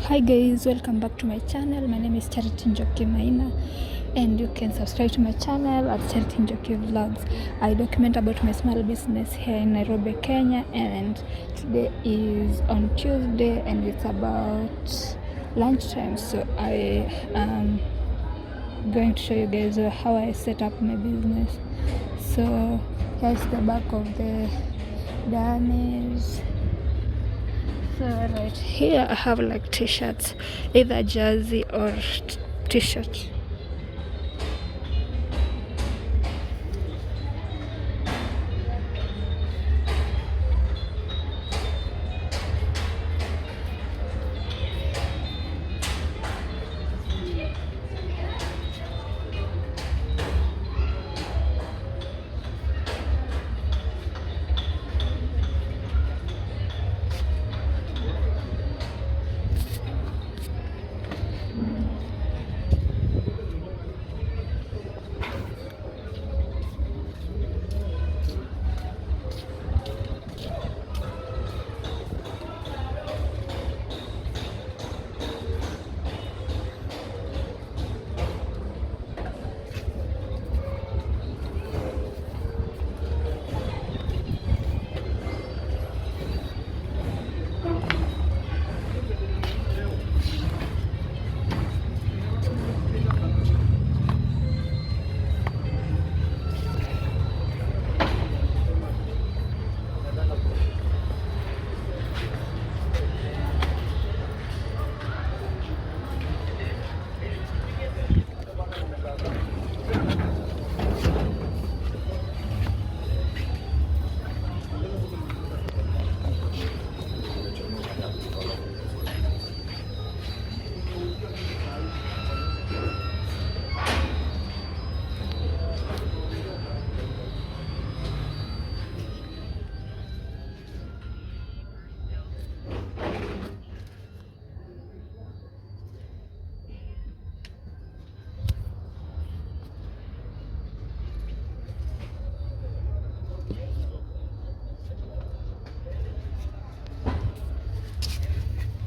Hi guys, welcome back to my channel. My name is Charity Njoki Maina, and you can subscribe to my channel at Charity Njoki Vlogs. I document about my small business here in Nairobi, Kenya, and today is on Tuesday and it's about lunchtime. So I am going to show you guys how I set up my business. So here's the back of the damage. So right here I have like t-shirts, either jersey or t-shirt.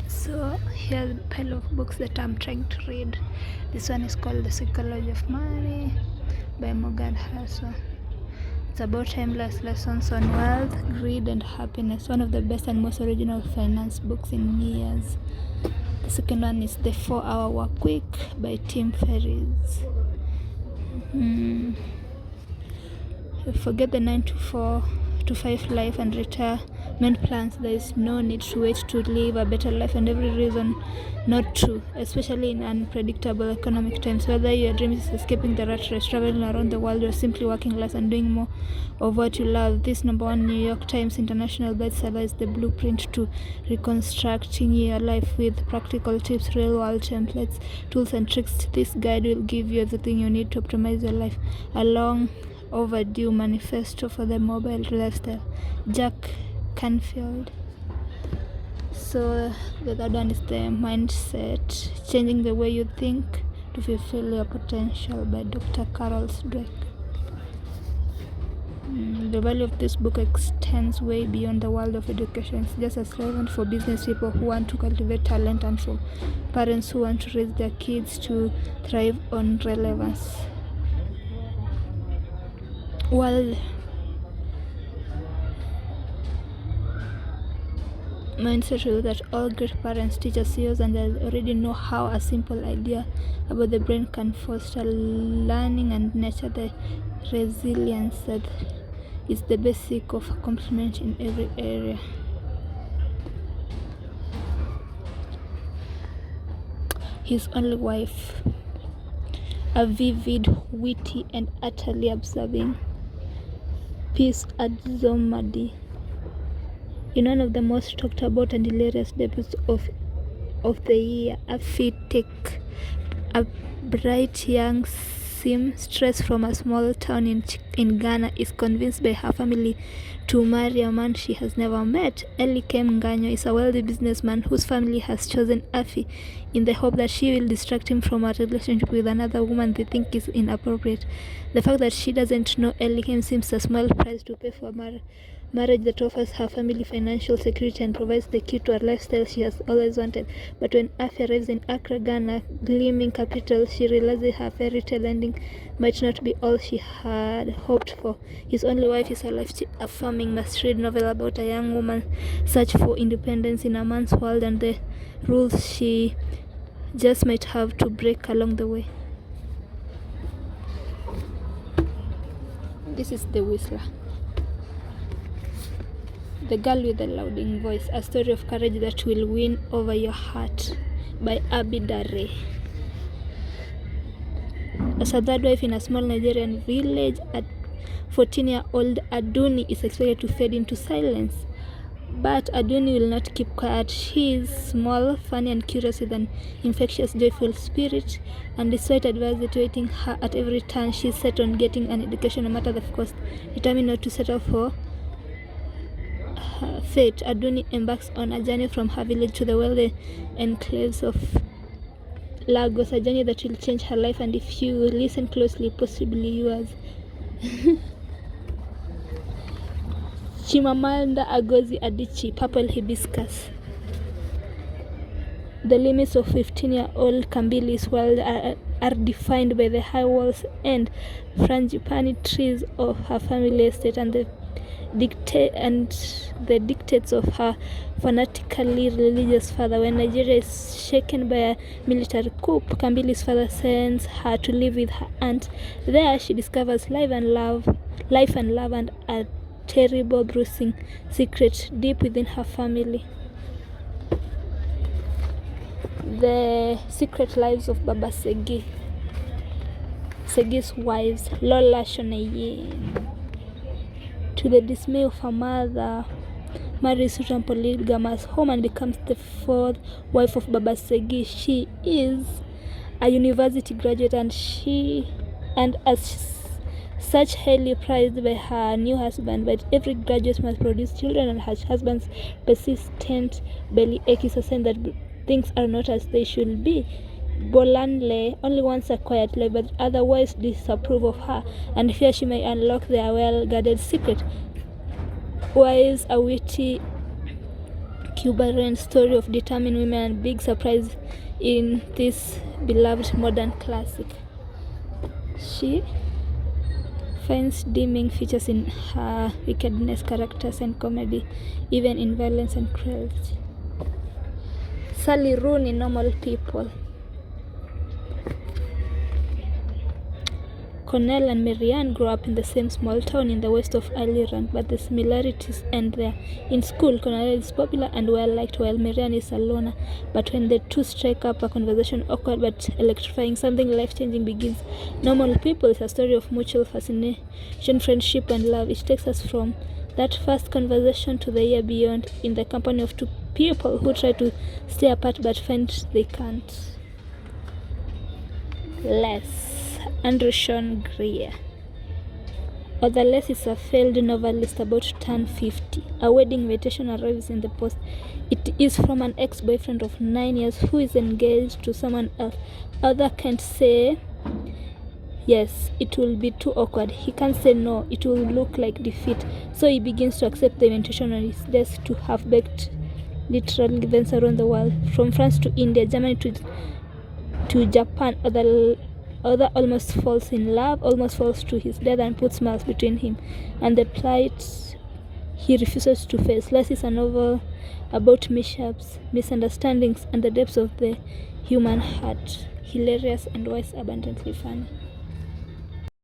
So here's a pile of books that I'm trying to read. This one is called The Psychology of Money by Morgan Housel. It's about timeless lessons on wealth, greed, and happiness. One of the best and most original finance books in years. The second one is The 4-Hour Work Week by Tim Ferriss. Forget the 9 to 5 life and retirement plans. There is no need to wait to live a better life, and every reason not to, especially in unpredictable economic times. Whether your dream is escaping the rat race, traveling around the world, or simply working less and doing more of what you love, this #1 New York Times International bestseller is the blueprint to reconstructing your life with practical tips, real-world templates, tools, and tricks. This guide will give you everything you need to optimize your life. A long overdue manifesto for the mobile lifestyle. Jack Canfield. So the third one is The Mindset, Changing the Way You Think to Fulfill Your Potential by Dr. Dweck. The value of this book extends way beyond the world of education. It's just as relevant for business people who want to cultivate talent and for parents who want to raise their kids to thrive on relevance. Well, mindset rule that all great parents, teachers, CEOs, and they already know how a simple idea about the brain can foster learning and nurture the resilience that is the basic of accomplishment in every area. His only wife, a vivid, witty, and utterly observing Peace Adzomadi. In one of the most talked about and hilarious debuts of the year, a bright young seamstress from a small town in Ghana is convinced by her family to marry a man she has never met. Elikem Nganyo is a wealthy businessman whose family has chosen Afi in the hope that she will distract him from a relationship with another woman they think is inappropriate. The fact that she doesn't know Elikem seems a small price to pay for marriage that offers her family financial security and provides the key to a lifestyle she has always wanted. But when Afi arrives in Accra, Ghana, gleaming capital, she realizes her fairy tale ending might not be all she had hoped for. His only wife is a life-affirming must-read novel about a young woman's search for independence in a man's world and the rules she just might have to break along the way. This is The Whistler. The Girl with the Louding Voice, a story of courage that will win over your heart, by Abi Dare. As a third wife in a small Nigerian village, 14-year-old Aduni is expected to fade into silence. But Aduni will not keep quiet. She is small, funny and curious with an infectious, joyful spirit, and despite adversity awaiting her at every turn, she is set on getting an education no matter the cost. Determined not to settle for her fate, Aduni embarks on a journey from her village to the wealthy enclaves of Lagos, a journey that will change her life and, if you listen closely, possibly yours. Chimamanda Ngozi Adichie, Purple Hibiscus. The limits of 15-year-old Kambili's world are defined by the high walls and frangipani trees of her family estate and the dictates of her fanatically religious father. When Nigeria is shaken by a military coup, Kambili's father sends her to live with her aunt. There she discovers life and love and a terrible bruising secret deep within her family. The Secret Lives of Baba Segi. Segi's wives, Lola Shoneye. To the dismay of her mother, marries to a polygamous home and becomes the fourth wife of Baba Segi. She is a university graduate and as such highly prized by her new husband, but every graduate must produce children, and her husband's persistent bellyache is a sign that things are not as they should be. Bolanle only wants a quiet life, but otherwise disapprove of her and fear she may unlock their well-guarded secret. Wise, a witty Cuban story of determined women and big surprise in this beloved modern classic. She finds dimming features in her wickedness, characters and comedy, even in violence and cruelty. Sally Rooney, Normal People. Cornell and Marianne grew up in the same small town in the west of Ireland, but the similarities end there. In school, Cornell is popular and well-liked, while Marianne is a loner. But when the two strike up a conversation, awkward but electrifying, something life-changing begins. Normal People is a story of mutual fascination, friendship and love. It takes us from that first conversation to the year beyond, in the company of two people who try to stay apart but find they can't. Less. Andrew Sean Greer. Author Les is a failed novelist about to turn 50. A wedding invitation arrives in the post. It is from an ex-boyfriend of 9 years who is engaged to someone else. Author can't say yes, it will be too awkward. He can't say no, it will look like defeat. So he begins to accept the invitation on his desk to half-baked literal events around the world, from France to India, Germany to Japan. Other almost falls in love, almost falls to his death and puts miles between him and the plight he refuses to face. Less is a novel about mishaps, misunderstandings, and the depths of the human heart. Hilarious and wise, abundantly funny.